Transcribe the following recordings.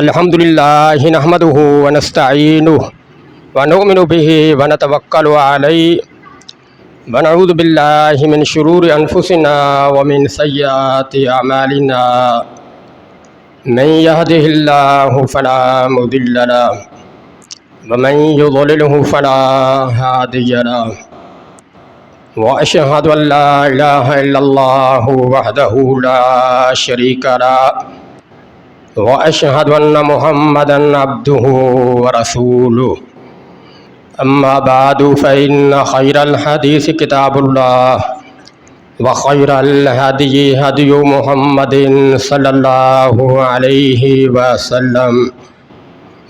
الحمد لله نحمده ونستعينه ونؤمن به ونتوكل عليه ونعوذ بالله من شرور أنفسنا ومن سيئات أعمالنا من يهده الله فلا مضل له ومن يضلله فلا هادي له وأشهد أن لا إله إلا الله وحده لا شريك له وأشهد أن محمدًا عبده ورسوله أما بعد فإن خير الحديث كتاب الله وخير الهدي هدي محمد صلى الله عليه وسلم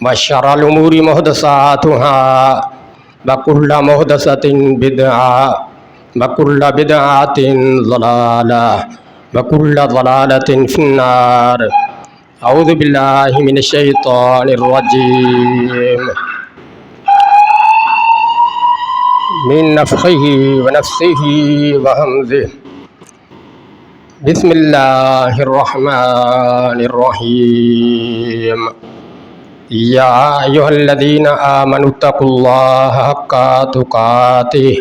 وشر الأمور محدثاتها وكل محدثة بدعة وكل بدعة ضلالة وكل ضلالة في النار أعوذ بالله من الشيطان الرجيم من نفخه ونفثه وهمزه بسم الله الرحمن الرحيم يا أيها الذين آمنوا اتقوا الله حق تقاته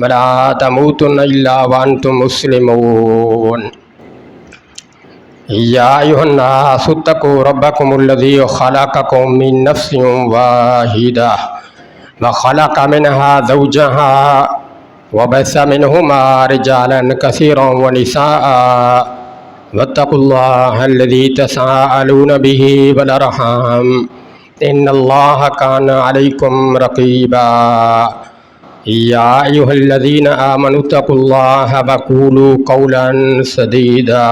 ولا تموتن إلا وأنتم مسلمون يا أيها الناس اتقوا ربكم الذي خلقكم من نفس واحدة وخلق منها زوجها وبث منهما رجالا كثيرا ونساء واتقوا الله الذي تساءلون به والأرحام إن الله كان عليكم رقيبا يا أيها الذين آمنوا اتقوا الله وقولوا قولا سديدا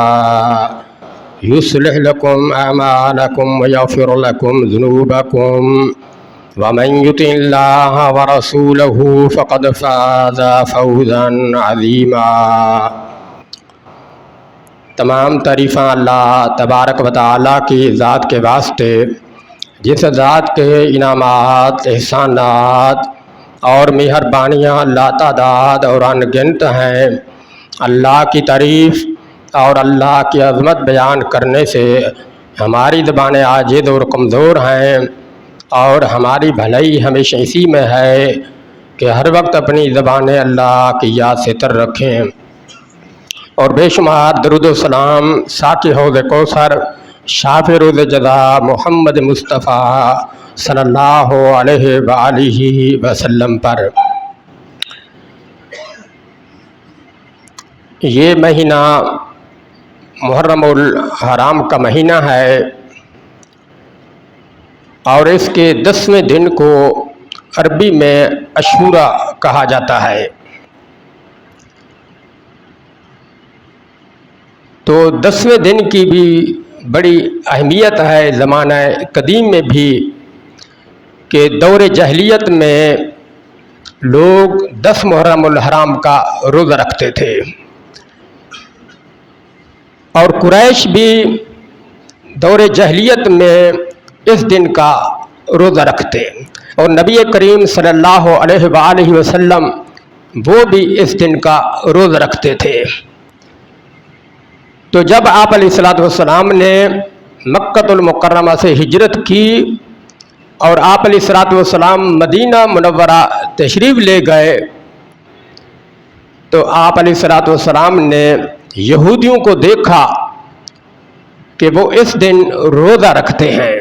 يصلح لكم أعمالكم ويغفر لكم ذنوبكم ومن يطع الله ورسوله فقد فاز فوزا عظيما۔ تمام تعریفاں اللہ تبارک و تعالیٰ کی ذات کے واسطے جس ذات کے انعامات، احسانات اور مہربانیاں لاتعداد اور انگنت ہیں۔ اللہ کی تعریف اور اللہ کی عظمت بیان کرنے سے ہماری زبانیں عاجز اور کمزور ہیں، اور ہماری بھلائی ہمیشہ اسی میں ہے کہ ہر وقت اپنی زبانیں اللہ کی یاد سے تر رکھیں، اور بے شمار درود و سلام ساقی حوض کوثر شافع روز جزا محمد مصطفیٰ صلی اللہ علیہ وآلہ وسلم پر۔ یہ مہینہ محرم الحرام کا مہینہ ہے، اور اس کے 10ویں دن کو عربی میں عاشورہ کہا جاتا ہے۔ تو 10ویں دن کی بھی بڑی اہمیت ہے زمانہ قدیم میں بھی، کہ دور جاہلیت میں لوگ 10 محرم الحرام کا روزہ رکھتے تھے، اور قریش بھی دور جاہلیت میں اس دن کا روزہ رکھتے، اور نبی کریم صلی اللہ علیہ وآلہ وسلم وہ بھی اس دن کا روزہ رکھتے تھے۔ تو جب آپ علیہ السلام نے مکہ المکرمہ سے ہجرت کی اور آپ علیہ السلام مدینہ منورہ تشریف لے گئے، تو آپ علیہ السلام نے یہودیوں کو دیکھا کہ وہ اس دن روزہ رکھتے ہیں۔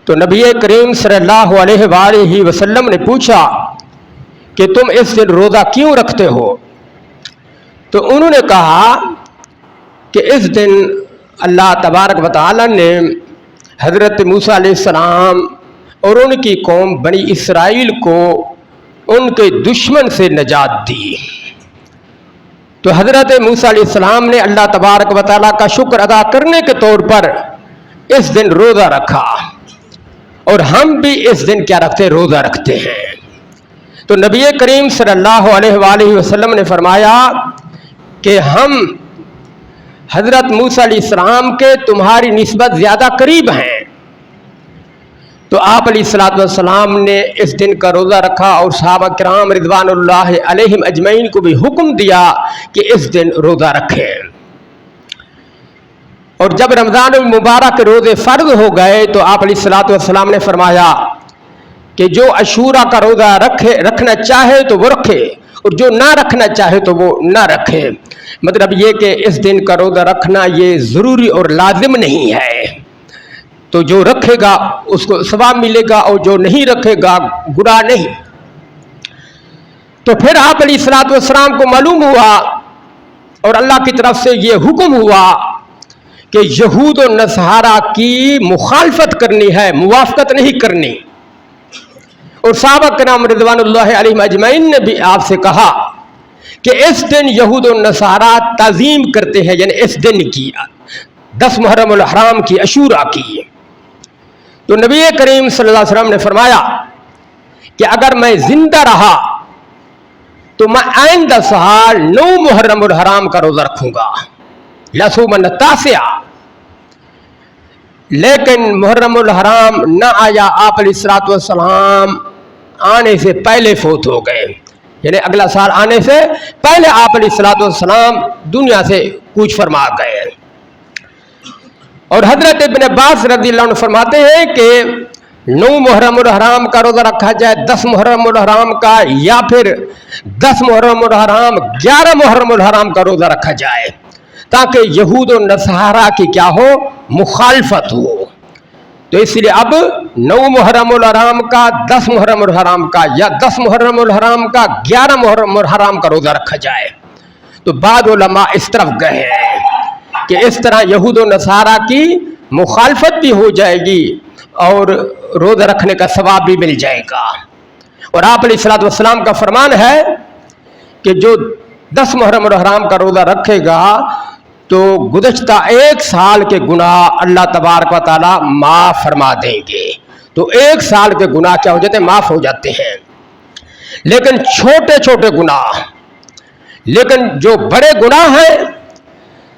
تو نبی کریم صلی اللہ علیہ وآلہ وسلم نے پوچھا کہ تم اس دن روزہ کیوں رکھتے ہو؟ تو انہوں نے کہا کہ اس دن اللہ تبارک و تعالیٰ نے حضرت موسیٰ علیہ السلام اور ان کی قوم بنی اسرائیل کو ان کے دشمن سے نجات دی۔ تو حضرت موسیٰ علیہ السلام نے اللہ تبارک و تعالیٰ کا شکر ادا کرنے کے طور پر اس دن روزہ رکھا، اور ہم بھی اس دن کیا رکھتے؟ روزہ رکھتے ہیں۔ تو نبی کریم صلی اللہ علیہ وآلہ وسلم نے فرمایا کہ ہم حضرت موسیٰ علیہ السلام کے تمہاری نسبت زیادہ قریب ہیں۔ تو آپ علیہ السلام نے اس دن کا روزہ رکھا، اور صحابہ کرام رضوان اللہ علیہم اجمعین کو بھی حکم دیا کہ اس دن روزہ رکھیں۔ اور جب رمضان المبارک کے روزے فرض ہو گئے تو آپ علیہ الصلوۃ والسلام نے فرمایا کہ جو عاشورہ کا روزہ رکھنا چاہے تو وہ رکھے اور جو نہ رکھنا چاہے تو وہ نہ رکھے۔ مطلب یہ کہ اس دن کا روزہ رکھنا یہ ضروری اور لازم نہیں ہے، تو جو رکھے گا اس کو ثواب ملے گا اور جو نہیں رکھے گا گناہ نہیں۔ تو پھر آپ علیہ الصلوۃ والسلام کو معلوم ہوا اور اللہ کی طرف سے یہ حکم ہوا کہ یہود و نصارہ کی مخالفت کرنی ہے، موافقت نہیں کرنی۔ اور صحابہ کرام رضوان اللہ علیہم اجمعین نے بھی آپ سے کہا کہ اس دن یہود و نصارہ تعظیم کرتے ہیں، یعنی اس دن کی 10 محرم الحرام کی، عاشورہ کی۔ تو نبی کریم صلی اللہ علیہ وسلم نے فرمایا کہ اگر میں زندہ رہا تو میں آئندہ سال 9 محرم الحرام کا روزہ رکھوں گا، لصومن التاسع۔ لیکن محرم الحرام نہ آیا، آپ علیہ الصلوۃ والسلام آنے سے پہلے فوت ہو گئے، یعنی اگلا سال آنے سے پہلے آپ علیہ الصلوۃ والسلام دنیا سے کوچ فرما گئے۔ اور حضرت ابن عباس رضی اللہ عنہ فرماتے ہیں کہ 9 محرم الحرام کا روزہ رکھا جائے، 10 محرم الحرام کا، یا پھر 10 محرم الحرام 11 محرم الحرام کا روزہ رکھا جائے، تاکہ یہود و نصارہ کی کیا ہو، مخالفت ہو۔ تو اس لیے اب 9 محرم الحرام کا، 10 محرم الحرام کا، یا 10 محرم الحرام کا 11 محرم الحرام کا روزہ رکھا جائے۔ تو بعض علماء اس طرف گئے ہیں کہ اس طرح یہود و نصارہ کی مخالفت بھی ہو جائے گی اور روزہ رکھنے کا ثواب بھی مل جائے گا۔ اور آپ علیہ الصلوۃ والسلام کا فرمان ہے کہ جو 10 محرم الحرام کا روزہ رکھے گا تو گزشتہ 1 سال کے گناہ اللہ تبارک و تعالیٰ معاف فرما دیں گے۔ تو 1 سال کے گناہ کیا ہو جاتے ہیں، معاف ہو جاتے ہیں۔ لیکن چھوٹے چھوٹے گناہ، لیکن جو بڑے گناہ ہیں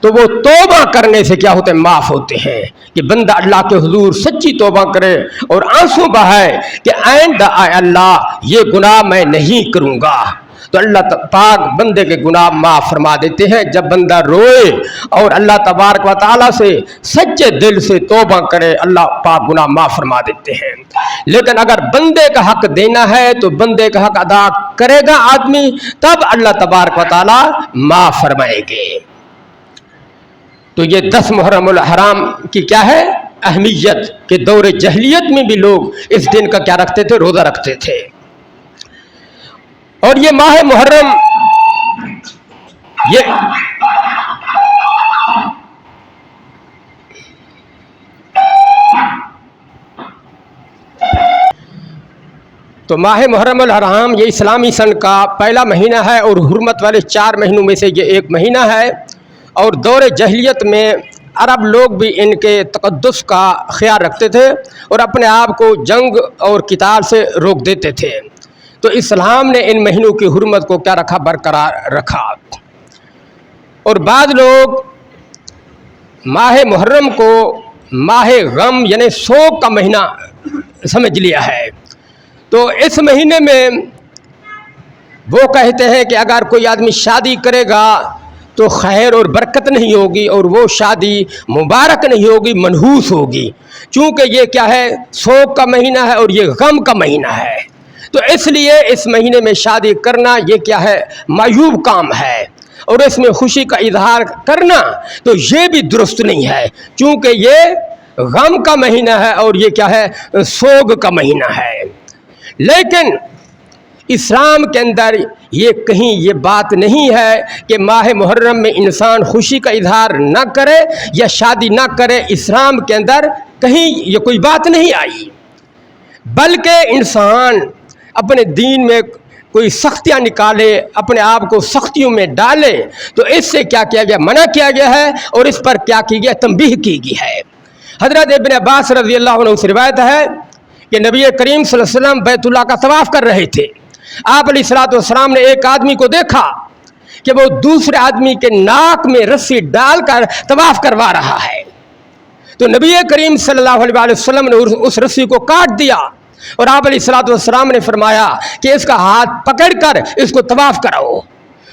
تو وہ توبہ کرنے سے کیا ہوتے ہیں، معاف ہوتے ہیں۔ کہ بندہ اللہ کے حضور سچی توبہ کرے اور آنسو بہائے کہ آئندہ اے اللہ یہ گناہ میں نہیں کروں گا، تو اللہ پاک بندے کے گناہ معاف فرما دیتے ہیں۔ جب بندہ روئے اور اللہ تبارک و تعالیٰ سے سچے دل سے توبہ کرے، اللہ پاک گناہ معاف فرما دیتے ہیں۔ لیکن اگر بندے کا حق دینا ہے تو بندے کا حق ادا کرے گا آدمی، تب اللہ تبارک و تعالیٰ معاف فرمائے گے۔ تو یہ 10 محرم الحرام کی کیا ہے اہمیت، کہ دور جاہلیت میں بھی لوگ اس دن کا کیا رکھتے تھے، روزہ رکھتے تھے۔ اور یہ ماہ محرم تو ماہ محرم الحرام یہ اسلامی سن کا پہلا مہینہ ہے اور حرمت والے 4 مہینوں میں سے یہ ایک مہینہ ہے۔ اور دور جاہلیت میں عرب لوگ بھی ان کے تقدس کا خیال رکھتے تھے اور اپنے آپ کو جنگ اور قتال سے روک دیتے تھے۔ تو اسلام نے ان مہینوں کی حرمت کو کیا رکھا، برقرار رکھا۔ اور بعض لوگ ماہ محرم کو ماہ غم یعنی سوگ کا مہینہ سمجھ لیا ہے۔ تو اس مہینے میں وہ کہتے ہیں کہ اگر کوئی آدمی شادی کرے گا تو خیر اور برکت نہیں ہوگی اور وہ شادی مبارک نہیں ہوگی، منحوس ہوگی، چونکہ یہ کیا ہے، سوگ کا مہینہ ہے اور یہ غم کا مہینہ ہے۔ تو اس لیے اس مہینے میں شادی کرنا یہ کیا ہے، معیوب کام ہے، اور اس میں خوشی کا اظہار کرنا تو یہ بھی درست نہیں ہے، چونکہ یہ غم کا مہینہ ہے اور یہ کیا ہے، سوگ کا مہینہ ہے۔ لیکن اسلام کے اندر یہ کہیں یہ بات نہیں ہے کہ ماہ محرم میں انسان خوشی کا اظہار نہ کرے یا شادی نہ کرے۔ اسلام کے اندر کہیں یہ کوئی بات نہیں آئی، بلکہ انسان اپنے دین میں کوئی سختیاں نکالے، اپنے آپ کو سختیوں میں ڈالے، تو اس سے کیا کیا گیا، منع کیا گیا ہے اور اس پر کیا کی گیا، تنبیہ کی گئی ہے۔ حضرت ابن عباس رضی اللہ عنہ سے روایت ہے کہ نبی کریم صلی اللہ علیہ وسلم بیت اللہ کا طواف کر رہے تھے۔ آپ علیہ الصلوۃ والسلام نے ایک آدمی کو دیکھا کہ وہ دوسرے آدمی کے ناک میں رسی ڈال کر طواف کروا رہا ہے۔ تو نبی کریم صلی اللہ علیہ وسلم نے اس رسی کو کاٹ دیا اور آپ علیہ الصلوۃ والسلام نے فرمایا کہ اس کا ہاتھ پکڑ کر اس کو طواف کراؤ۔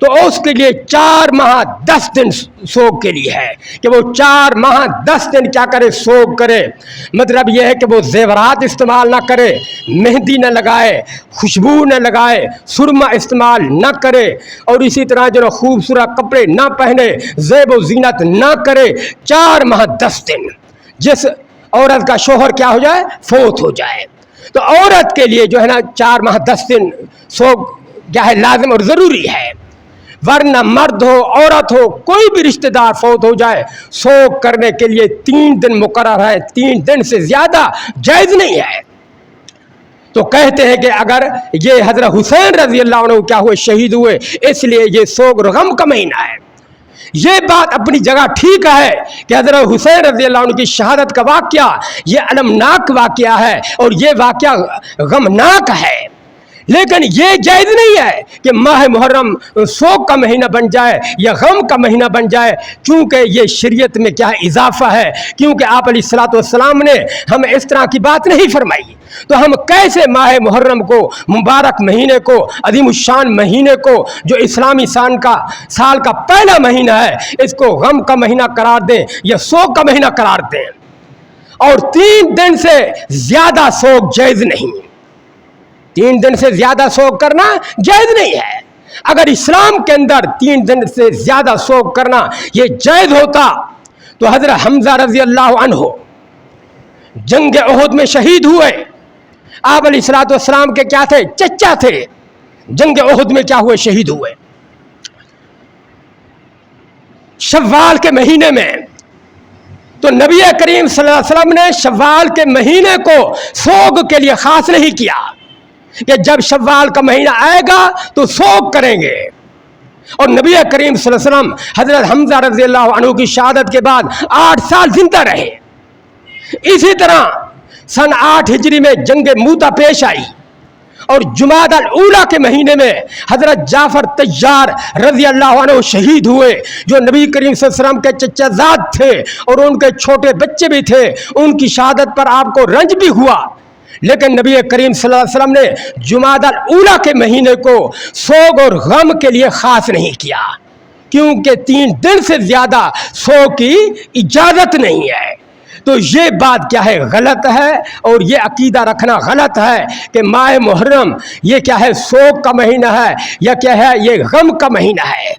تو اس کے لیے 4 ماہ 10 دن سوگ کے لیے ہے کہ وہ 4 ماہ 10 دن کیا کرے، سوگ کرے۔ مطلب یہ ہے کہ وہ زیورات استعمال نہ کرے، مہندی نہ لگائے، خوشبو نہ لگائے، سرما استعمال نہ کرے، اور اسی طرح جو خوبصورت کپڑے نہ پہنے، زیب و زینت نہ کرے 4 ماہ 10 دن۔ جس عورت کا شوہر کیا ہو جائے، فوت ہو جائے، تو عورت کے لیے جو ہے نا 4 ماہ 10 دن سوگ کیا ہے، لازم اور ضروری ہے۔ ورنہ مرد ہو عورت ہو کوئی بھی رشتہ دار فوت ہو جائے، سوگ کرنے کے لیے 3 دن مقرر ہے، 3 دن سے زیادہ جائز نہیں ہے۔ تو کہتے ہیں کہ اگر یہ حضرت حسین رضی اللہ عنہ کیا ہوئے، شہید ہوئے، اس لیے یہ سوگ اور غم کا مہینہ ہے۔ یہ بات اپنی جگہ ٹھیک ہے کہ حضرت حسین رضی اللہ عنہ کی شہادت کا واقعہ یہ المناک واقعہ ہے اور یہ واقعہ غمناک ہے، لیکن یہ جائز نہیں ہے کہ ماہ محرم سوگ کا مہینہ بن جائے یا غم کا مہینہ بن جائے، چونکہ یہ شریعت میں کیا اضافہ ہے، کیونکہ آپ علیہ الصلوۃ والسلام نے ہمیں اس طرح کی بات نہیں فرمائی۔ تو ہم کیسے ماہ محرم کو، مبارک مہینے کو، عظیم الشان مہینے کو، جو اسلامی سال کا پہلا مہینہ ہے، اس کو غم کا مہینہ قرار دیں یا سوگ کا مہینہ قرار دیں؟ اور 3 دن سے زیادہ سوگ جائز نہیں، 3 دن سے زیادہ سوگ کرنا جائز نہیں ہے۔ اگر اسلام کے اندر 3 دن سے زیادہ سوگ کرنا یہ جائز ہوتا تو حضرت حمزہ رضی اللہ عنہ جنگ احد میں شہید ہوئے، آپ علیہ الصلوۃ والسلام کے کیا تھے، چچا تھے، جنگ احد میں کیا ہوئے، شہید ہوئے شوال کے مہینے میں۔ تو نبی کریم صلی اللہ علیہ وسلم نے شوال کے مہینے کو سوگ کے لیے خاص نہیں کیا کہ جب شوال کا مہینہ آئے گا تو سوگ کریں گے، اور نبی کریم صلی اللہ علیہ وسلم حضرت حمزہ رضی اللہ عنہ کی شہادت کے بعد 8 سال زندہ رہے۔ اسی طرح سن 8 ہجری میں جنگ موتا پیش آئی، اور جمادی الاولیٰ کے مہینے میں حضرت جعفر طیار رضی اللہ عنہ شہید ہوئے، جو نبی کریم صلی اللہ علیہ وسلم کے چچا زاد تھے اور ان کے چھوٹے بچے بھی تھے۔ ان کی شہادت پر آپ کو رنج بھی ہوا، لیکن نبی کریم صلی اللہ علیہ وسلم نے جمادی الاولیٰ کے مہینے کو سوگ اور غم کے لیے خاص نہیں کیا، کیونکہ 3 دن سے زیادہ سوگ کی اجازت نہیں ہے۔ تو یہ بات کیا ہے، غلط ہے، اور یہ عقیدہ رکھنا غلط ہے کہ ماہ محرم یہ کیا ہے، سوگ کا مہینہ ہے یا کیا ہے، یہ غم کا مہینہ ہے۔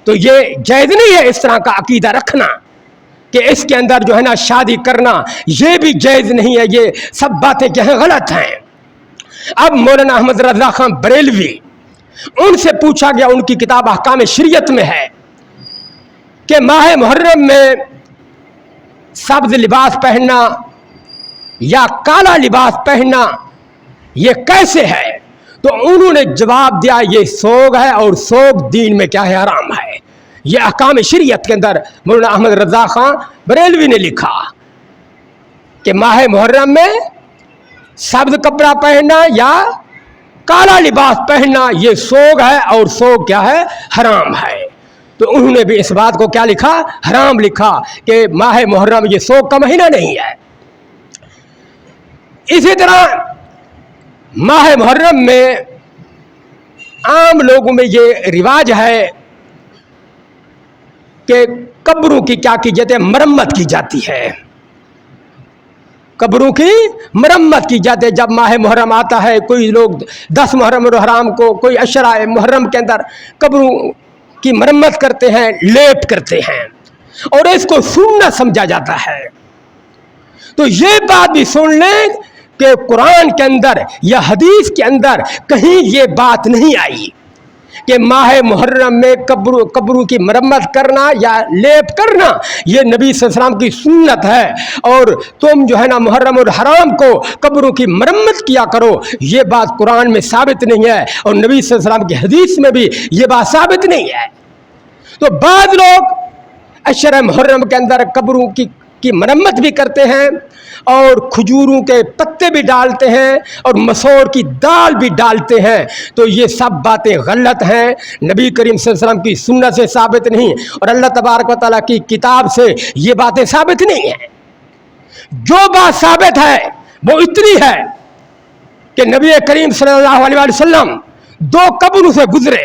تو یہ جائز نہیں ہے اس طرح کا عقیدہ رکھنا کہ اس کے اندر جو ہے نا شادی کرنا یہ بھی جائز نہیں ہے۔ یہ سب باتیں کیا ہیں، غلط ہیں۔ اب مولانا احمد رضا خان بریلوی، ان سے پوچھا گیا، ان کی کتاب احکام شریعت میں ہے کہ ماہ محرم میں سبز لباس پہننا یا کالا لباس پہننا یہ کیسے ہے؟ تو انہوں نے جواب دیا، یہ سوگ ہے اور سوگ دین میں کیا ہے، حرام ہے۔ یہ احکام شریعت کے اندر مولانا احمد رضا خان بریلوی نے لکھا کہ ماہ محرم میں سبز کپڑا پہننا یا کالا لباس پہننا یہ سوگ ہے اور سوگ کیا ہے، حرام ہے۔ تو انہوں نے بھی اس بات کو کیا لکھا، حرام لکھا کہ ماہ محرم یہ سوگ کا مہینہ نہیں ہے۔ اسی طرح ماہ محرم میں عام لوگوں میں یہ رواج ہے کہ قبروں کی کیا کی جاتی ہے، مرمت کی جاتی ہے، قبروں کی مرمت کی جاتی ہے۔ جب ماہ محرم آتا ہے، کوئی لوگ 10 محرم اور حرام کو، کوئی عشرہ محرم کے اندر قبروں کی مرمت کرتے ہیں، لیپ کرتے ہیں، اور اس کو سنت سمجھا جاتا ہے۔ تو یہ بات بھی سن لیں کہ قرآن کے اندر یا حدیث کے اندر کہیں یہ بات نہیں آئی کہ ماہ محرم میں قبروں کی مرمت کرنا یا لیپ کرنا یہ نبی صلی اللہ علیہ وسلم کی سنت ہے، اور تم جو ہے نا محرم اور حرام کو قبروں کی مرمت کیا کرو، یہ بات قرآن میں ثابت نہیں ہے، اور نبی صلی اللہ علیہ وسلم کی حدیث میں بھی یہ بات ثابت نہیں ہے۔ تو بعض لوگ عشرہ محرم کے اندر قبروں کی مرمت بھی کرتے ہیں، اور کھجوروں کے پتے بھی ڈالتے ہیں، اور مسور کی دال بھی ڈالتے ہیں۔ تو یہ سب باتیں غلط ہیں، نبی کریم صلی اللہ علیہ وسلم کی سنت سے ثابت نہیں، اور اللہ تبارک و تعالیٰ کی کتاب سے یہ باتیں ثابت نہیں ہیں۔ جو بات ثابت ہے وہ اتنی ہے کہ نبی کریم صلی اللہ علیہ وسلم 2 قبروں سے گزرے،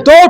2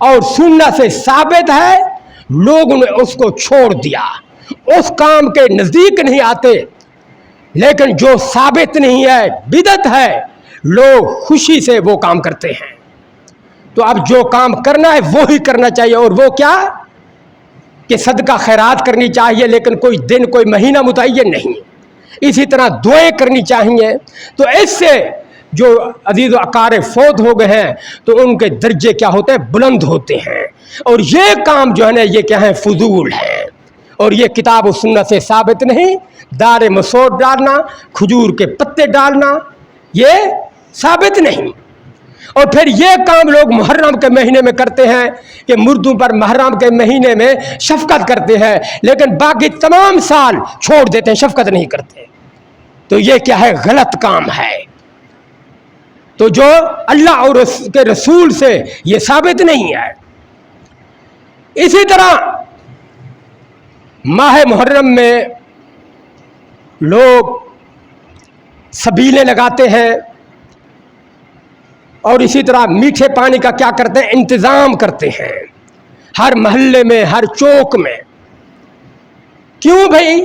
اور سننا سے ثابت ہے، لوگوں نے اس کو چھوڑ دیا، اس کام کے نزدیک نہیں آتے۔ لیکن جو ثابت نہیں ہے، بدعت ہے، لوگ خوشی سے وہ کام کرتے ہیں۔ تو اب جو کام کرنا ہے وہی کرنا چاہیے، اور وہ کیا کہ صدقہ خیرات کرنی چاہیے، لیکن کوئی دن کوئی مہینہ متعین نہیں۔ اسی طرح دعائیں کرنی چاہیے۔ تو اس سے جو عزیز و اقارب فوت ہو گئے ہیں تو ان کے درجے کیا ہوتے ہیں؟ بلند ہوتے ہیں۔ اور یہ کام جو ہے نا یہ کیا ہے؟ فضول ہے، اور یہ کتاب و سنت سے ثابت نہیں۔ دار مسود ڈالنا، کھجور کے پتے ڈالنا، یہ ثابت نہیں۔ اور پھر یہ کام لوگ محرم کے مہینے میں کرتے ہیں کہ مردوں پر محرم کے مہینے میں شفقت کرتے ہیں، لیکن باقی تمام سال چھوڑ دیتے ہیں، شفقت نہیں کرتے۔ تو یہ کیا ہے؟ غلط کام ہے۔ تو جو اللہ اور اس کے رسول سے یہ ثابت نہیں ہے۔ اسی طرح ماہ محرم میں لوگ سبیلیں لگاتے ہیں، اور اسی طرح میٹھے پانی کا کیا کرتے ہیں؟ انتظام کرتے ہیں، ہر محلے میں، ہر چوک میں۔ کیوں بھائی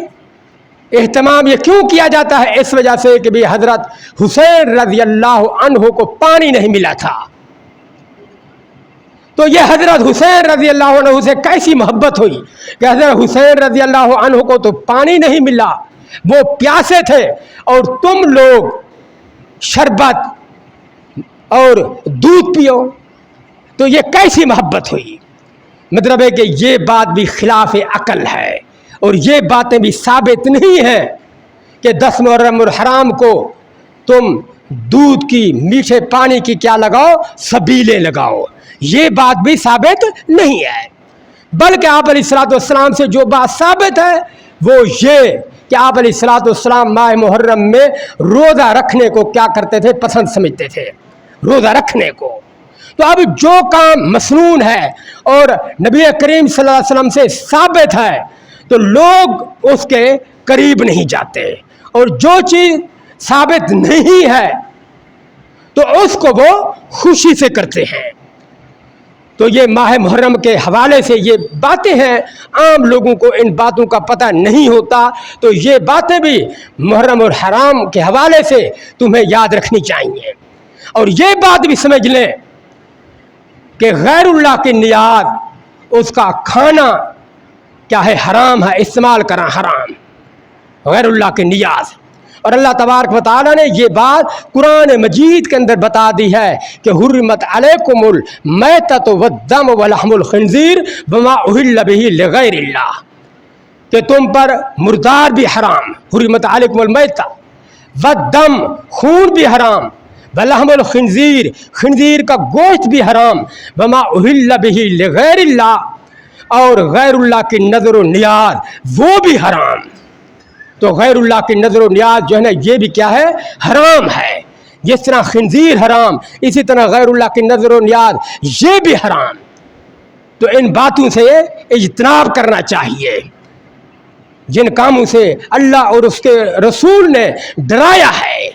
اہتمام یہ کیوں کیا جاتا ہے؟ اس وجہ سے کہ بھی حضرت حسین رضی اللہ عنہ کو پانی نہیں ملا تھا، تو یہ حضرت حسین رضی اللہ عنہ سے کیسی محبت ہوئی کہ حضرت حسین رضی اللہ عنہ کو تو پانی نہیں ملا، وہ پیاسے تھے، اور تم لوگ شربت اور دودھ پیو۔ تو یہ کیسی محبت ہوئی؟ مطلب ہے کہ یہ بات بھی خلاف عقل ہے، اور یہ باتیں بھی ثابت نہیں ہیں کہ 10 محرم الحرام کو تم دودھ کی، میٹھے پانی کی کیا لگاؤ؟ سبیلیں لگاؤ۔ یہ بات بھی ثابت نہیں ہے، بلکہ آپ علیہ الصلوۃ والسلام سے جو بات ثابت ہے وہ یہ کہ آپ علیہ الصلوۃ والسلام ماہ محرم میں روزہ رکھنے کو کیا کرتے تھے؟ پسند سمجھتے تھے، روزہ رکھنے کو۔ تو اب جو کام مسنون ہے اور نبی کریم صلی اللہ علیہ وسلم سے ثابت ہے تو لوگ اس کے قریب نہیں جاتے، اور جو چیز ثابت نہیں ہے تو اس کو وہ خوشی سے کرتے ہیں۔ تو یہ ماہ محرم کے حوالے سے یہ باتیں ہیں، عام لوگوں کو ان باتوں کا پتہ نہیں ہوتا، تو یہ باتیں بھی محرم الحرام کے حوالے سے تمہیں یاد رکھنی چاہیے۔ اور یہ بات بھی سمجھ لیں کہ غیر اللہ کی نیاز، اس کا کھانا کیا ہے؟ حرام ہے، استعمال کرنا حرام، غیر اللہ کی نیاز۔ اور اللہ تبارک و تعالیٰ نے یہ بات قرآن مجید کے اندر بتا دی ہے کہ حرمت علیکم المیتۃ والدم ولحم الخنزیر وما اہل بہ لغیر اللہ، کہ تم پر مردار بھی حرام، حرمت علیکم المیتۃ، والدم خون بھی حرام، ولحم الخنزیر خنزیر کا گوشت بھی حرام، وما اہل بہ لغیر اللہ، اور غیر اللہ کی نظر و نیاز وہ بھی حرام۔ تو غیر اللہ کی نظر و نیاز جو ہے نا یہ بھی کیا ہے؟ حرام ہے۔ جس طرح خنزیر حرام، اسی طرح غیر اللہ کی نظر و نیاز یہ بھی حرام۔ تو ان باتوں سے اجتناب کرنا چاہیے، جن کاموں سے اللہ اور اس کے رسول نے ڈرایا ہے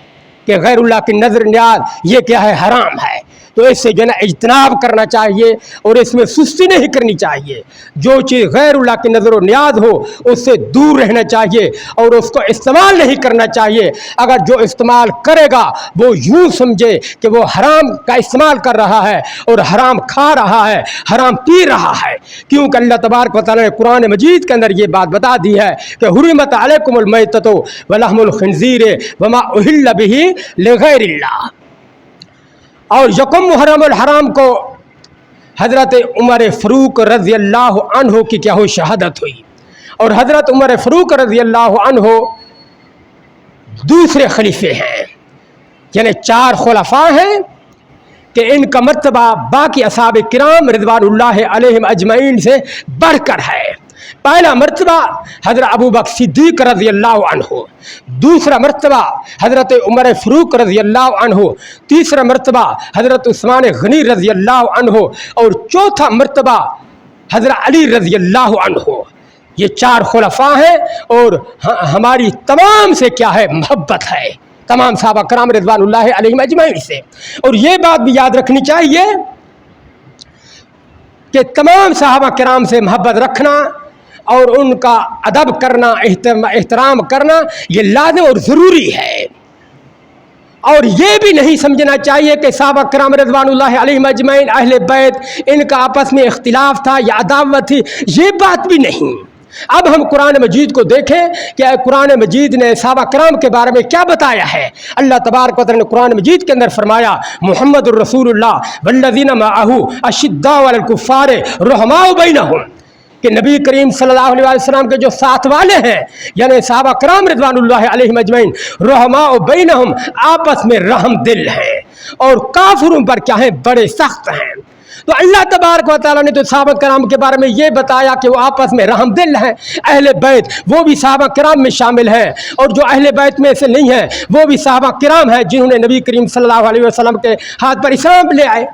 کہ غیر اللہ کی نظر نیاز یہ کیا ہے؟ حرام ہے۔ تو اس سے جو ہے نا اجتناب کرنا چاہیے، اور اس میں سستی نہیں کرنی چاہیے۔ جو چیز غیر اللہ کی نظر و نیاز ہو اس سے دور رہنا چاہیے، اور اس کو استعمال نہیں کرنا چاہیے۔ اگر جو استعمال کرے گا وہ یوں سمجھے کہ وہ حرام کا استعمال کر رہا ہے اور حرام کھا رہا ہے، حرام پی رہا ہے، کیونکہ اللہ تبارک و تعالیٰ نے قرآن مجید کے اندر یہ بات بتا دی ہے کہ حرمت علیکم المیتۃ ولحم الخنزیر وما اہل بہ لغیر اللہ۔ اور یکم محرم الحرام کو حضرت عمر فاروق رضی اللہ عنہ کی کیا ہوئی؟ شہادت ہوئی۔ اور حضرت عمر فاروق رضی اللہ عنہ دوسرے خلیفے ہیں، یعنی 4 خلفاء ہیں کہ ان کا مرتبہ باقی اصحاب کرام رضوان اللہ علیہم اجمعین سے بڑھ کر ہے۔ پہلا مرتبہ حضرت ابوبکر صدیق رضی اللہ عنہ، دوسرا مرتبہ حضرت عمر فاروق رضی اللہ عنہ، تیسرا مرتبہ حضرت عثمان غنی رضی اللہ عنہ، اور چوتھا مرتبہ حضرت علی رضی اللہ عنہ۔ یہ 4 خلفاء ہیں، اور ہماری تمام سے کیا ہے؟ محبت ہے، تمام صحابہ کرام رضوان اللہ علیہم اجمعین سے۔ اور یہ بات بھی یاد رکھنی چاہیے کہ تمام صحابہ کرام سے محبت رکھنا اور ان کا ادب کرنا، احترام کرنا یہ لازم اور ضروری ہے۔ اور یہ بھی نہیں سمجھنا چاہیے کہ صحابہ کرام رضوان اللہ علیہم اجمعین اہل بیت ان کا آپس میں اختلاف تھا یا عداوت تھی، یہ بات بھی نہیں۔ اب ہم قرآن مجید کو دیکھیں کہ قرآن مجید نے صحابہ کرام کے بارے میں کیا بتایا ہے۔ اللہ تبارک و تعالی نے قرآن مجید کے اندر فرمایا محمد الرسول اللہ والذین معہ اشداء علی الکفار رحماء بینہم، کہ نبی کریم صلی اللہ علیہ وسلم کے جو ساتھ والے ہیں یعنی صحابہ کرام رضوان اللہ علیہم اجمعین رحماء بینہم، آپس میں رحم دل ہیں، اور کافروں پر کیا ہیں، بڑے سخت ہیں۔ تو اللہ تبارک و تعالیٰ نے تو صحابہ کرام کے بارے میں یہ بتایا کہ وہ آپس میں رحم دل ہیں۔ اہل بیت وہ بھی صحابہ کرام میں شامل ہیں، اور جو اہل بیت میں سے نہیں ہیں وہ بھی صحابہ کرام ہیں جنہوں نے نبی کریم صلی اللہ علیہ وسلم کے ہاتھ پر اسلام لے آئے۔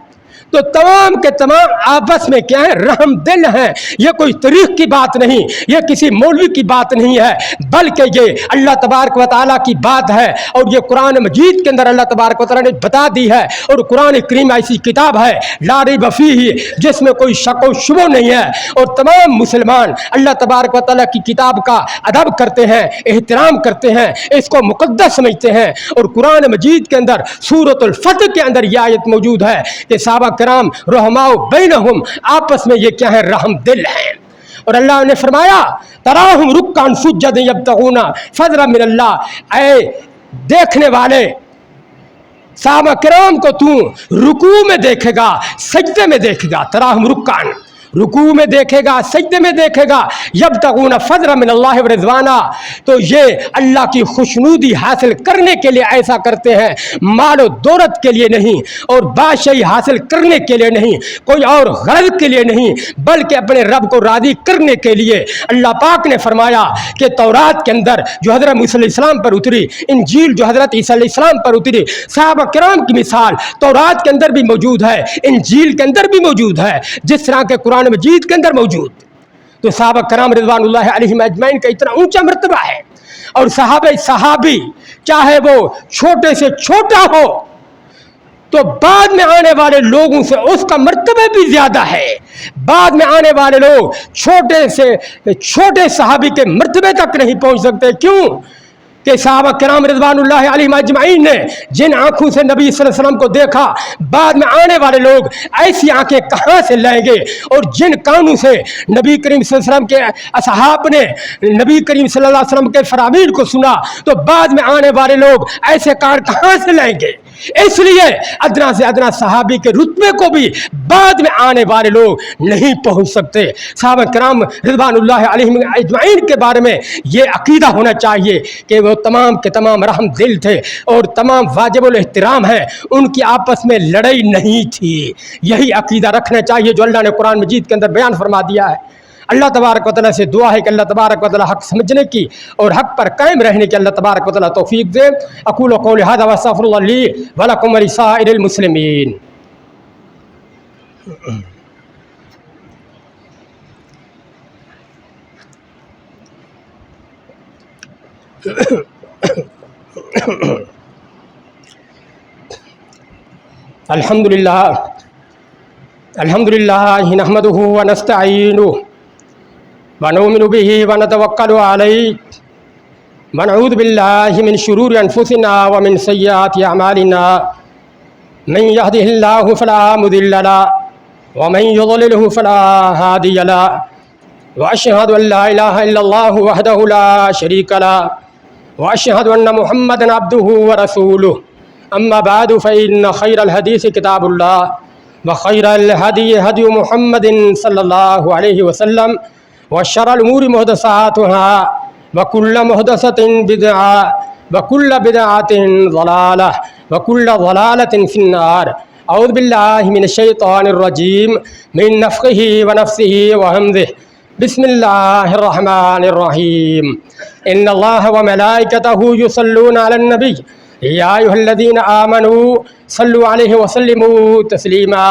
تو تمام کے تمام آپس میں کیا ہے، رحم دل ہیں۔ یہ کوئی تاریخ کی بات نہیں، یہ کسی مولوی کی بات نہیں ہے، بلکہ یہ اللہ تبارک و تعالیٰ کی بات ہے، اور یہ قرآن مجید کے اندر اللہ تبارک و تعالیٰ نے بتا دی ہے۔ اور قرآن کریم ایسی کتاب ہے لا ریب فیہ، جس میں کوئی شک و شبہ نہیں ہے، اور تمام مسلمان اللہ تبارک و تعالیٰ کی کتاب کا ادب کرتے ہیں، احترام کرتے ہیں، اس کو مقدس سمجھتے ہیں۔ اور قرآن مجید کے اندر سورۃ الفتح کے اندر یہ آیت موجود ہے کہ صحابہ کرام رحماء بینہم، آپس میں یہ کیا ہے، رحم دل ہیں۔ اور اللہ نے فرمایا تراہم رکعا سجدا یبتغون فضلا من اللہ، اے دیکھنے والے صحابہ کرام کو تو رکوع میں دیکھے گا، سجدے میں دیکھے گا، تراہم رکعا، رکوع میں دیکھے گا، سجدے میں دیکھے گا، یبتغون فضلا من اللہ ورضوانا، تو یہ اللہ کی خوشنودی حاصل کرنے کے لیے ایسا کرتے ہیں، مال و دولت کے لیے نہیں، اور بادشاہی حاصل کرنے کے لیے نہیں، کوئی اور غرض کے لیے نہیں، بلکہ اپنے رب کو راضی کرنے کے لیے۔ اللہ پاک نے فرمایا کہ تورات کے اندر جو حضرت موسیٰ علیہ السلام پر اتری، انجیل جو حضرت عیسیٰ علیہ السلام پر اتری، صحابہ کرام کی مثال تورات کے اندر بھی موجود ہے، انجیل کے اندر بھی موجود ہے، جس طرح کے قرآن مجید کے اندر موجود۔ تو صحابہ کرام رضوان اللہ علیہم اجمعین کا اتنا اونچا مرتبہ ہے، اور صحابی چاہے وہ چھوٹے سے چھوٹا ہو تو بعد میں آنے والے لوگوں سے اس کا مرتبہ بھی زیادہ ہے۔ بعد میں آنے والے لوگ چھوٹے سے چھوٹے صحابی کے مرتبے تک نہیں پہنچ سکتے۔ کیوں کہ صحابہ کرام رضوان اللہ علیہم اجمعین نے جن آنکھوں سے نبی صلی اللہ علیہ وسلم کو دیکھا، بعد میں آنے والے لوگ ایسی آنکھیں کہاں سے لائیں گے؟ اور جن کانوں سے نبی کریم صلی اللہ علیہ وسلم کے اصحاب نے نبی کریم صلی اللہ علیہ وسلم کے فرامین کو سنا، تو بعد میں آنے والے لوگ ایسے کان کہاں سے لائیں گے؟ اس لیے ادنا سے ادنا صحابی کے رتبے کو بھی بعد میں آنے والے لوگ نہیں پہنچ سکتے۔ صحابہ کرام رضوان اللہ علیہم اجمعین کے بارے میں یہ عقیدہ ہونا چاہیے کہ وہ تمام کے تمام رحم دل تھے، اور تمام واجب الاحترام ہیں، ان کی آپس میں لڑائی نہیں تھی۔ یہی عقیدہ رکھنا چاہیے جو اللہ نے قرآن مجید کے اندر بیان فرما دیا ہے۔ اللہ تبارک و تعالیٰ سے دعا ہے کہ اللہ تبارک و تعالیٰ حق سمجھنے کی اور حق پر قائم رہنے کی اللہ تبارک و تعالیٰ توفیق دے۔ اقول قولی ھذا واستغفر اللہ لی ولکم ولسائر المسلمین۔ الحمدللہ نحمدہ ونستعینہ ونؤمن به ونتوکل علیہ ونعوذ باللہ من شرور انفسنا ومن سیئات اعمالنا من یهده اللہ فلا مضل له ومن یضللہ فلا ہادی له واشہد ان لا الہ الا اللہ وحدہ لا شریک له واشہد ان محمدا عبدہ ورسولہ اما بعد فإن خیر الحدیث کتاب اللہ وخیر الہدی ہدی محمد صلی اللہ علیہ وسلم وشر الامور محدثاتها وكل محدثة بدعة وكل بدعة ضلالة وكل ضلالة في النار۔ اعوذ باللہ من الشیطان الرجیم من نفخه ونفثه وہمزه۔ بسم اللہ الرحمن الرحیم۔ ان اللہ وملائکته یصلون علی النبی یا ایھا الذین آمنوا صلوا علیہ وسلموا تسلیما۔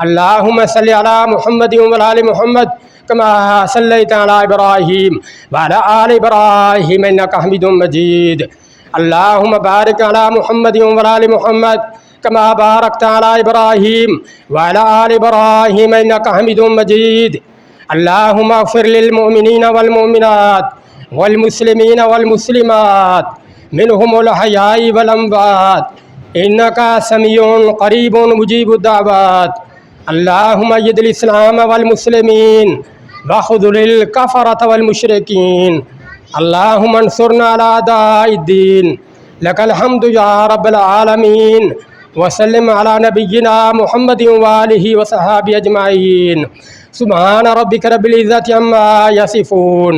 اللہم صل علی محمد وعلی آل محمد کما صلیت علی ابراہیم وعلی آل ابراہیم انک حمید مجید۔ اللہم بارک علی محمد وعلی آل محمد كما باركت على إبراهيم وعلى آل إبراهيم إنك حميد مجيد. اللهم اغفر للمؤمنين والمؤمنات والمسلمين والمسلمات منهم الأحياء والأموات إنك سميع قريب مجيب الدعوات. اللهم أيد الإسلام والمسلمين واخذل الكفرة والمشركين. اللهم انصرنا على أعداء الدين. لك الحمد يا رب العالمين. وسلم على نبينا محمد وآله وصحابه أجمعين. سبحان ربك رب العزة عما يصفون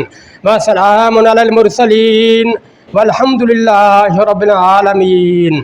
وسلام على المرسلين والحمد لله رب العالمين.